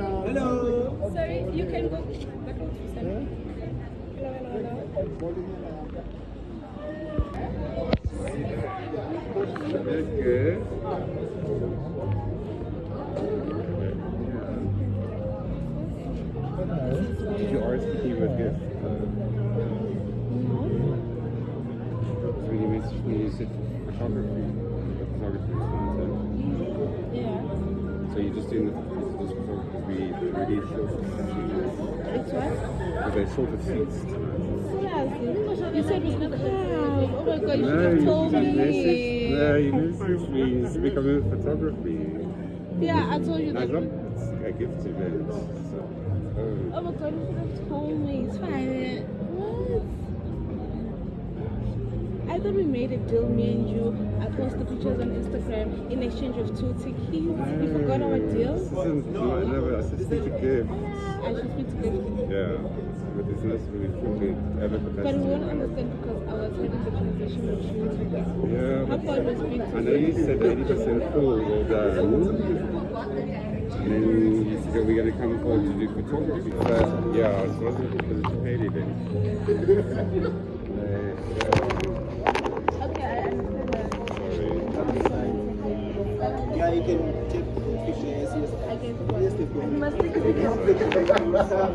Hello. Sorry, you can go. That's good. Did you RSVP with gift? So when you said photography Yeah. so you're just doing this photography because we already short It's what? because they're short of seats tonight. Yes. You said we could come. Oh my god, you should No, have you told just me. messaged. No, you messaged me. You speak about photography. Yeah, I told you No, that. it's a gift event. So, Oh my god, you should have told me. It's fine. What? I thought we made a deal, me and you. I posted pictures on Instagram in exchange of 2 tickets. You forgot our deal? No, I said speak to gift. I should speak to them. Yeah, but it's not really fully advertised. But we won't understand because I was having the conversation with you. Yeah, How about we speak to I know you said 80% full, well done. And then you said we're going to come forward to do photography. But yeah, it wasn't because it's a paid event. Okay, I understand that. Yeah, you can take pictures. Yes, I can. yes, they can. You must take a picture.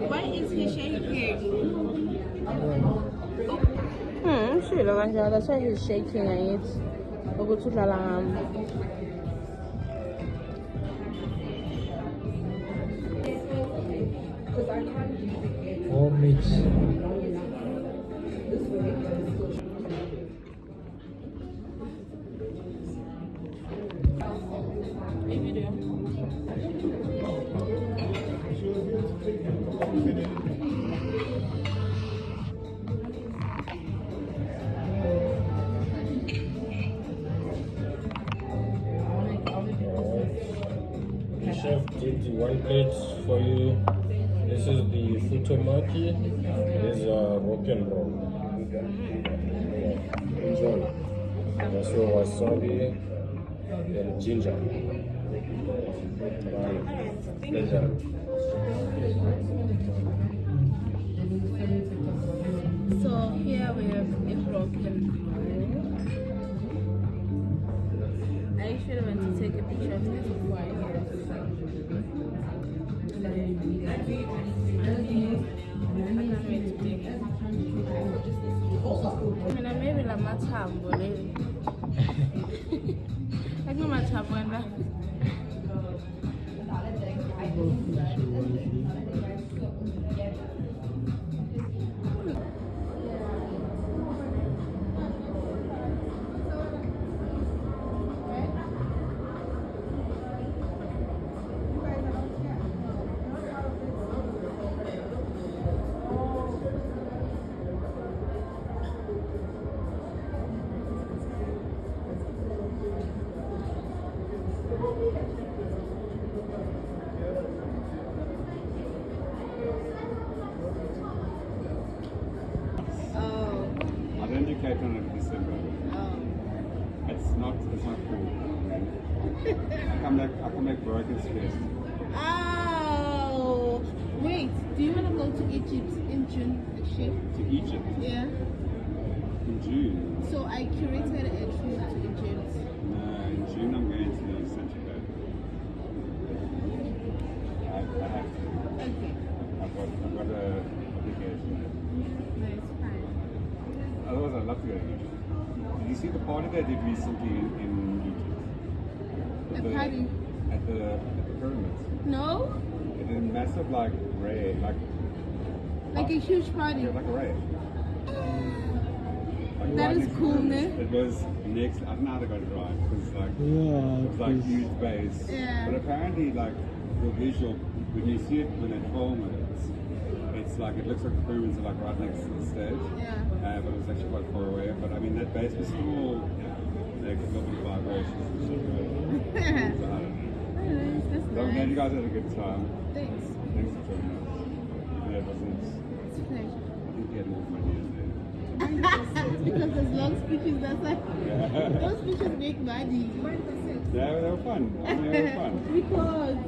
Why is he shaking? Shilo kanjalo. That's why he's shaking it. Ukuthi udlala ngami. All mix. The chef did the one plate for you. This is the futomaki. This is rock and roll. Enjoy. That's your wasabi and ginger. Pleasure. So here we have a broken roll. I actually went to take a picture of this before I Mina maybe la mathambo le. Like mathambo and I don't do Cape Town in December. It's not cool. I come back broken stressed. Oh, wait. Do you want to go to Egypt in June? Actually? To Egypt Yeah. in June. So I curated a trip to Egypt. In June I'm going to Santiago. I have to. Okay. I've got a obligation. No, it's fine. Otherwise I'd love to go to Egypt. Did you see the party they did recently in Egypt? A party? At the pyramids. No? It did a massive like Like a huge party. yeah, like a rave. Like That right is next to cool, the ne? pyramids. It was I don't know how they got it right. It was like Yeah, it was like huge bass. Yeah. But apparently like the visual, when you see it when they film it, it's like, it looks like the pyramids are like right next to the stage. Yeah. But it's actually quite far away. But I mean, that base was still like a little bit of vibrations and shit. Right? So, I don't know. Anyways, that's So I'm glad you nice. guys had a good time. Thanks. Thanks for joining us. Yeah, it wasn't. It's a pleasure. I think you had more fun here today. Because there's long speeches, that's why. Those speeches make money. Yeah, they were fun. I mean, they were fun. Because.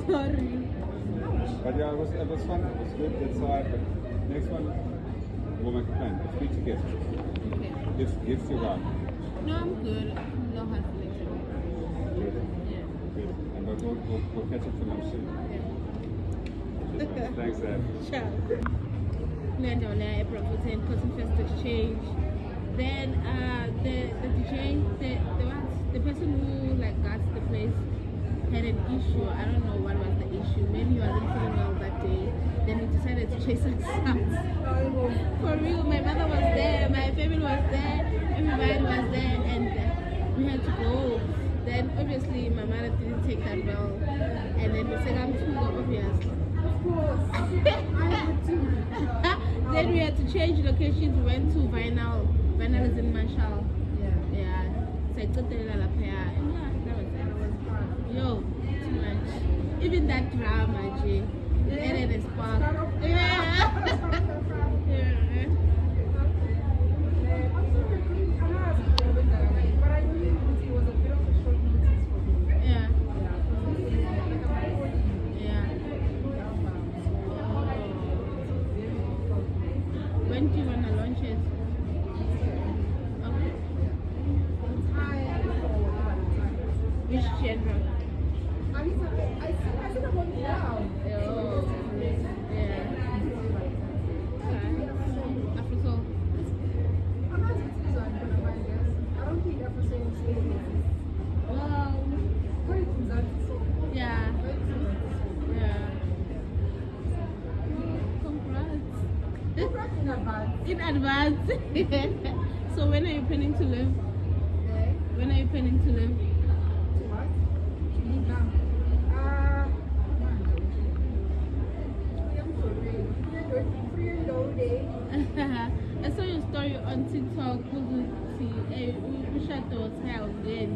Sorry. But yeah, it was fun. It was good inside. But next one, we'll make a plan. Let's meet your gifts. Okay. Gifts you got. No, I'm good. No hard feelings at all. Good. Yeah. Good. And we'll catch up for lunch soon. Yeah. Thanks, Dad. Ciao. Landowner, April 14, Cotton Fest Exchange. Then the DJ, the person who like got the place had an issue. I don't know what was the issue. Maybe he wasn't feeling well that day. Then he decided to chase us out. For real, my mother was there, my family was there, everybody was there, and we had to go. Then obviously my mother didn't take that well, and then we said I'm too obviously. Of course. Then we had to change locations. We went to Vinyl. Vinyl is in Marshall. Yeah. So I got the lapaya. And yeah, that was it. Yo, too much. Even that drama, Jay. It added a spark. Yeah. Yeah. Yeah. Yeah. When do you want to launch it? Okay. Which genre? Oh, yeah. Afro soul. Wow. Yeah. Yeah. Congrats. In advance. So when are you planning to live? When are you planning to live? I saw your story on TikTok. We shot the hotel then.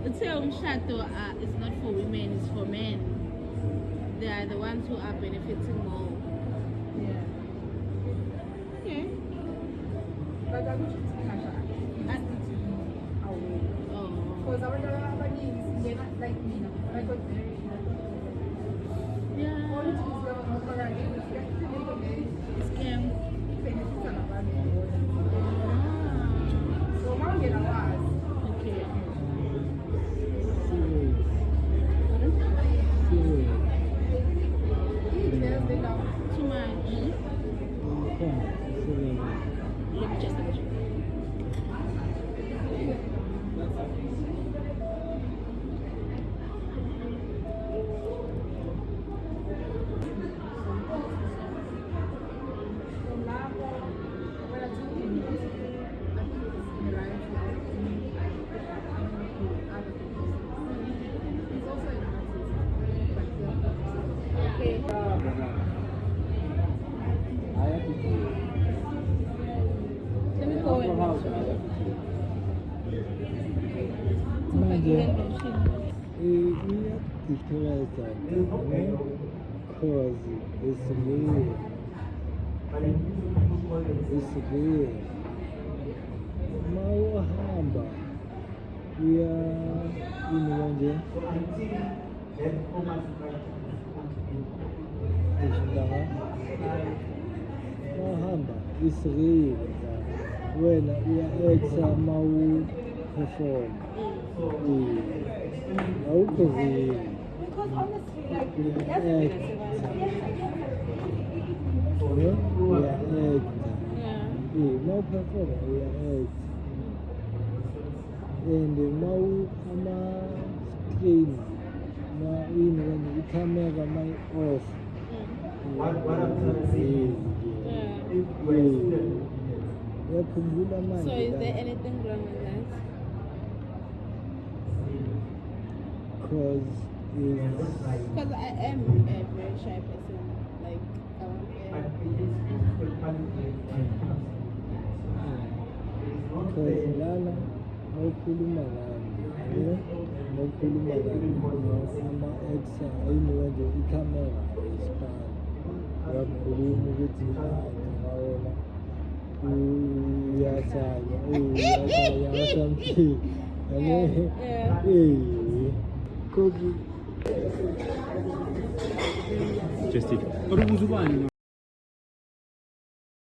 The term shadow is not for women, it's for men. They are the ones who are benefiting more. Yeah. Okay. But I wish it's because our needs, they're not like me. I got married. Yeah. Scam. So how get ours? Okay. Too much. Let me just double check. Let me go and manje iyadictorize because it's real ma uhamba uya ini kanje ishindanga ma uhamba it's real wena uya-exa ma u-perform awukho real Because honestly, like, that's ma uperforma uya-act and ama-screen ini kanje i-camera ma-off Uyakhumbula manje So is la? there anything wrong with that? Cause it's Because I am a very shy person. Like, cause lana mawukhuluma nami mawukhuluma nami ama-ex ayiniwe nje ikhamera ayisipani uyakhuluma ukuthi ngawona uyasaya something Yeah. koki Just